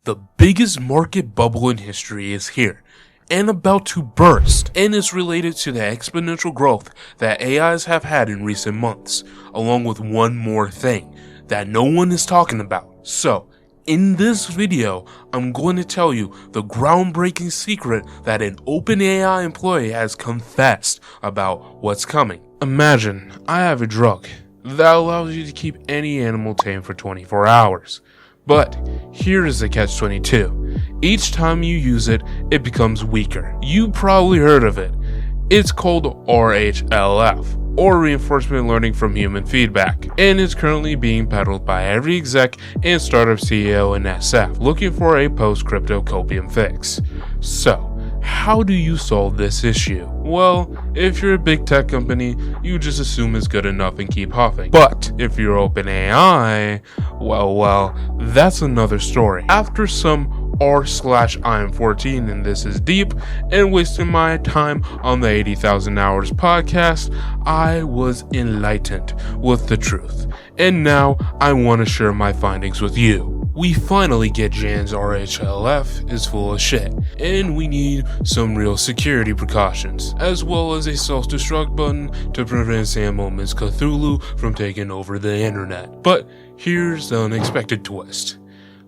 The biggest market bubble in history is here and about to burst, and is related to the exponential growth that AIs have had in recent months, along with one more thing that no one is talking about. So, in this video, I'm going to tell you the groundbreaking secret that an OpenAI employee has confessed about what's coming. Imagine I have a drug that allows you to keep any animal tame for 24 hours. But here's the catch-22. Each time you use it, it becomes weaker. You probably heard of it. It's called RHLF, or Reinforcement Learning from Human Feedback, and is currently being peddled by every exec and startup CEO in SF looking for a post-crypto copium fix. So, how do you solve this issue? Well, if you're a big tech company, you just assume it's good enough and keep huffing. But if you're OpenAI, well, that's another story. After some r/I'm 14 and this is deep, and wasting my time on the 80,000 hours podcast, I was enlightened with the truth. And now I want to share my findings with you. We finally get Jan's RHLF is full of shit, and we need some real security precautions, as well as a self-destruct button to prevent Sam Altman's Cthulhu from taking over the internet. But here's the unexpected twist.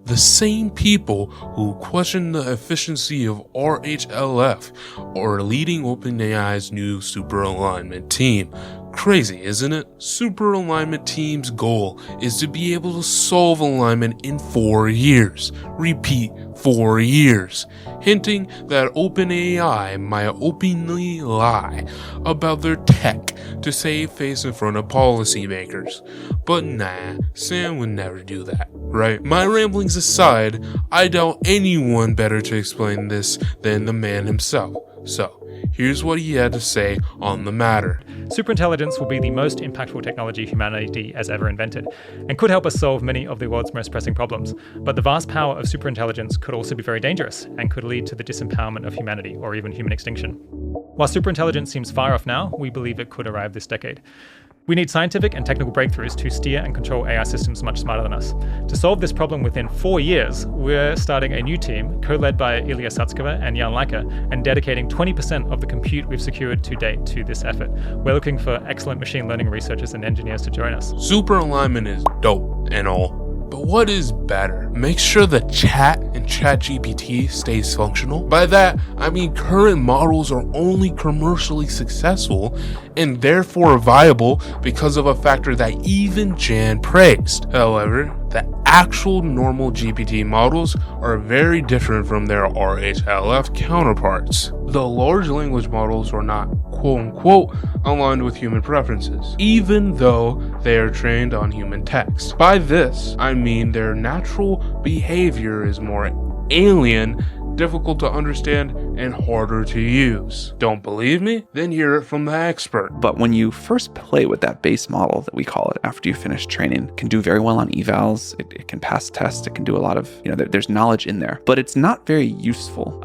The same people who question the efficiency of RHLF are leading OpenAI's new super alignment team. Crazy, isn't it? Super alignment team's goal is to be able to solve alignment in 4 years. Repeat, 4 years. Hinting that OpenAI might openly lie about their tech to save face in front of policymakers. But nah, Sam would never do that, right? My ramblings aside, I doubt anyone better to explain this than the man himself. So, here's what he had to say on the matter. Superintelligence will be the most impactful technology humanity has ever invented, and could help us solve many of the world's most pressing problems. But the vast power of superintelligence could also be very dangerous, and could lead to the disempowerment of humanity, or even human extinction. While superintelligence seems far off now, we believe it could arrive this decade. We need scientific and technical breakthroughs to steer and control AI systems much smarter than us. To solve this problem within 4 years, we're starting a new team, co-led by Ilya Satskova and Jan Leica, and dedicating 20% of the compute we've secured to date to this effort. We're looking for excellent machine learning researchers and engineers to join us. Super alignment is dope and all, but what is better? Make sure the chat and ChatGPT stays functional. By that, I mean current models are only commercially successful and therefore viable because of a factor that even Jan praised. However, the actual normal GPT models are very different from their RHLF counterparts. The large language models are not quote-unquote aligned with human preferences, even though they are trained on human text. By this, I mean their natural behavior is more alien, difficult to understand, and harder to use. Don't believe me? Then hear it from the expert. But when you first play with that base model, that we call it, after you finish training, it can do very well on evals, it can pass tests, it can do a lot of, there's knowledge in there, but it's not very useful,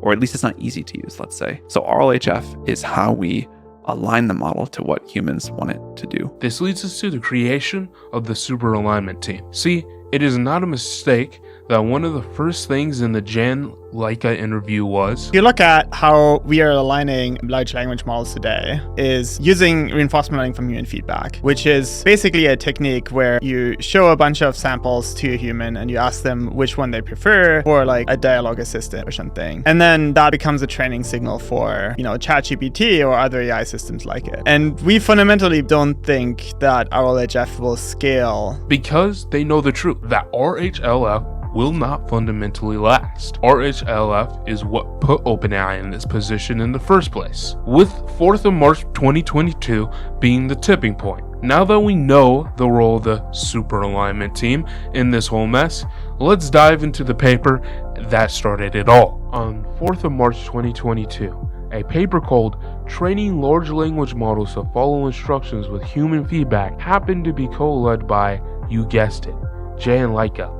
or at least it's not easy to use, let's say. So RLHF is how we align the model to what humans want it to do. This leads us to the creation of the super alignment team. See, it is not a mistake that one of the first things in the Jan Leica interview was, if you look at how we are aligning large language models today, is using reinforcement learning from human feedback, which is basically a technique where you show a bunch of samples to a human and you ask them which one they prefer, or like a dialogue assistant or something. And then that becomes a training signal for, ChatGPT or other AI systems like it. And we fundamentally don't think that RLHF will scale, because they know the truth that RHLF will not fundamentally last. RHLF is what put OpenAI in this position in the first place, with 4th of March 2022 being the tipping point. Now that we know the role of the super alignment team in this whole mess, let's dive into the paper that started it all. On 4th of March 2022, a paper called Training Large Language Models to Follow Instructions with Human Feedback happened to be co-led by, you guessed it, Jan Leica,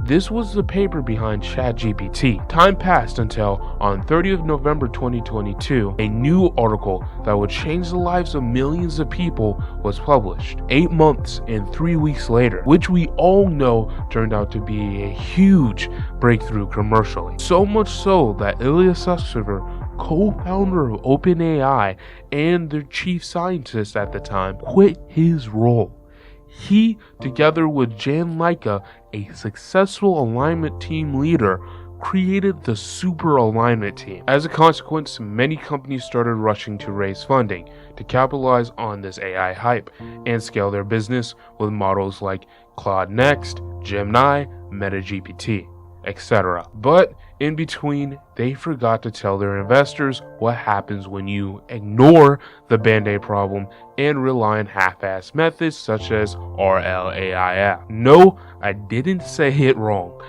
This was the paper behind ChatGPT. Time passed until on 30th November 2022, a new article that would change the lives of millions of people was published. 8 months and 3 weeks later, which we all know turned out to be a huge breakthrough commercially. So much so that Ilya Sutskever, co-founder of OpenAI and their chief scientist at the time, quit his role. He, together with Jan Leica, a successful alignment team leader, created the Super Alignment Team. As a consequence, many companies started rushing to raise funding to capitalize on this AI hype and scale their business with models like Claude Next, Gemini, MetaGPT, etc. But in between, they forgot to tell their investors what happens when you ignore the Band-Aid problem and rely on half-assed methods such as RLAIF. No, I didn't say it wrong.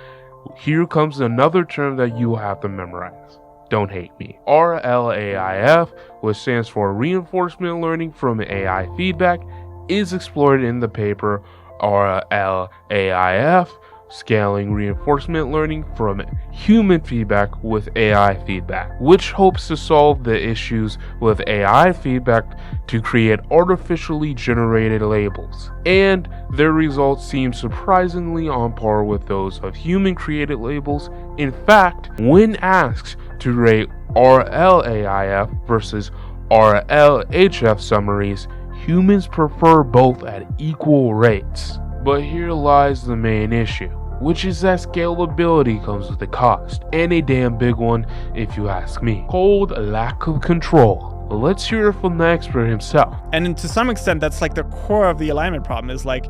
Here comes another term that you will have to memorize. Don't hate me. RLAIF, which stands for Reinforcement Learning from AI Feedback, is explored in the paper RLAIF, Scaling Reinforcement Learning from Human Feedback with AI Feedback, which hopes to solve the issues with AI feedback to create artificially generated labels. And their results seem surprisingly on par with those of human-created labels. In fact, when asked to rate RLAIF versus RLHF summaries, humans prefer both at equal rates. But here lies the main issue, which is that scalability comes with a cost, and a damn big one if you ask me. Cold lack of control. Let's hear it from the expert himself. And to some extent, that's like the core of the alignment problem is like,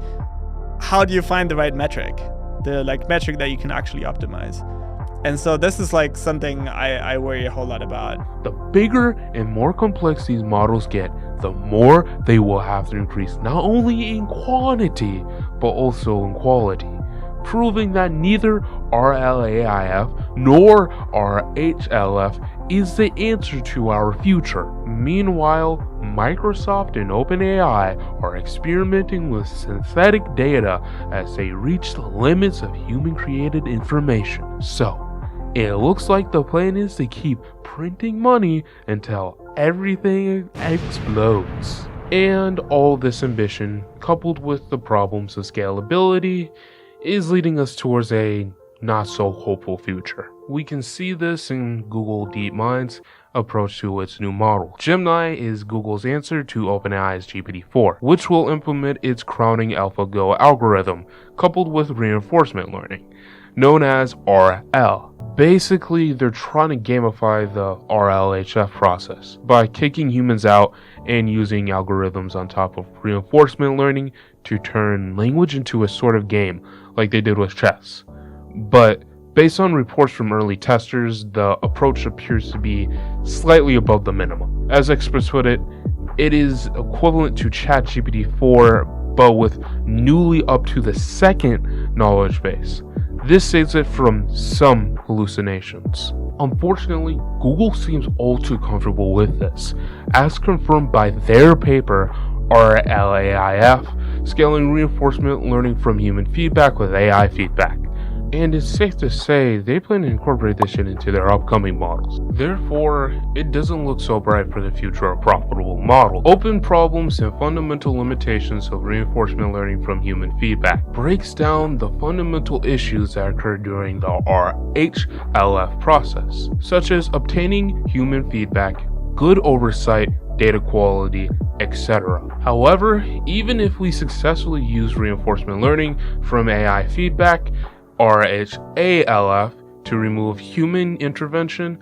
how do you find the right metric? The like metric that you can actually optimize. And so this is like something I worry a whole lot about. The bigger and more complex these models get, the more they will have to increase not only in quantity, but also in quality, proving that neither RLAIF nor RHLF is the answer to our future. Meanwhile, Microsoft and OpenAI are experimenting with synthetic data as they reach the limits of human-created information. So, it looks like the plan is to keep printing money until everything explodes. And all this ambition, coupled with the problems of scalability, is leading us towards a not so hopeful future. We can see this in Google DeepMind's approach to its new model. Gemini is Google's answer to OpenAI's GPT-4, which will implement its crowning AlphaGo algorithm, coupled with reinforcement learning, known as RL. Basically, they're trying to gamify the RLHF process by kicking humans out and using algorithms on top of reinforcement learning to turn language into a sort of game like they did with chess. But based on reports from early testers, the approach appears to be slightly above the minimum. As experts put it, it is equivalent to ChatGPT-4, but with newly up to the second knowledge base. This saves it from some hallucinations. Unfortunately, Google seems all too comfortable with this, as confirmed by their paper RLAIF, Scaling Reinforcement Learning from Human Feedback with AI Feedback. And it's safe to say they plan to incorporate this shit into their upcoming models. Therefore, it doesn't look so bright for the future of profitable models. Open problems and fundamental limitations of reinforcement learning from human feedback breaks down the fundamental issues that occur during the RHLF process, such as obtaining human feedback, good oversight, data quality, etc. However, even if we successfully use reinforcement learning from AI feedback, RHALF, to remove human intervention,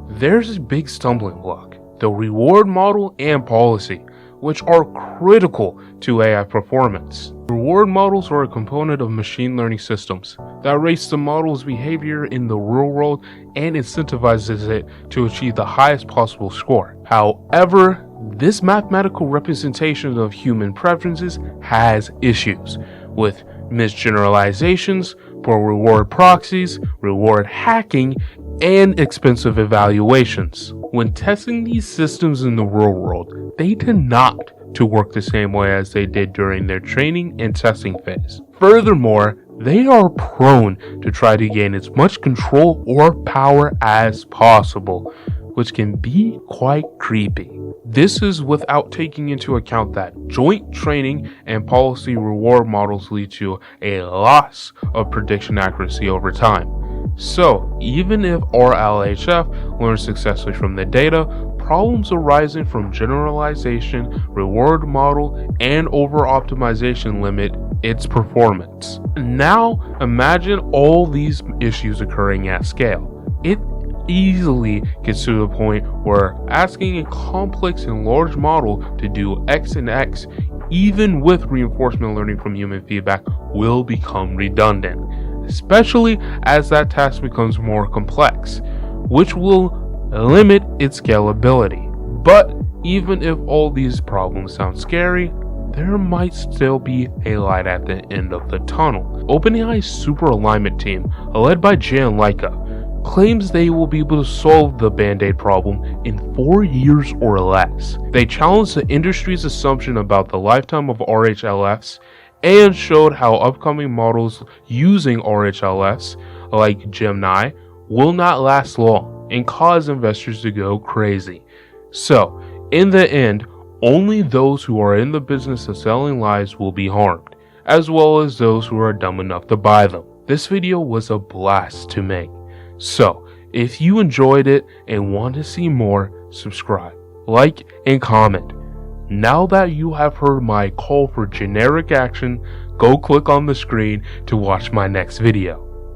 there's a big stumbling block: the reward model and policy, which are critical to AI performance. Reward models are a component of machine learning systems that rates the model's behavior in the real world and incentivizes it to achieve the highest possible score. However, this mathematical representation of human preferences has issues with misgeneralizations, poor reward proxies, reward hacking, and expensive evaluations. When testing these systems in the real world, they tend not to work the same way as they did during their training and testing phase. Furthermore, they are prone to try to gain as much control or power as possible, which can be quite creepy. This is without taking into account that joint training and policy reward models lead to a loss of prediction accuracy over time. So, even if RLHF learns successfully from the data, problems arising from generalization, reward model, and over-optimization limit its performance. Now, imagine all these issues occurring at scale. It easily gets to the point where asking a complex and large model to do X and X, even with reinforcement learning from human feedback, will become redundant, especially as that task becomes more complex, which will limit its scalability. But even if all these problems sound scary, there might still be a light at the end of the tunnel. OpenAI's super alignment team, led by Jan Laika, claims they will be able to solve the Band-Aid problem in 4 years or less. They challenged the industry's assumption about the lifetime of RHLFs and showed how upcoming models using RHLFs, like Gemini, will not last long and cause investors to go crazy. So, in the end, only those who are in the business of selling lies will be harmed, as well as those who are dumb enough to buy them. This video was a blast to make. So, if you enjoyed it and want to see more, subscribe, like, and comment. Now that you have heard my call for generic action, go click on the screen to watch my next video.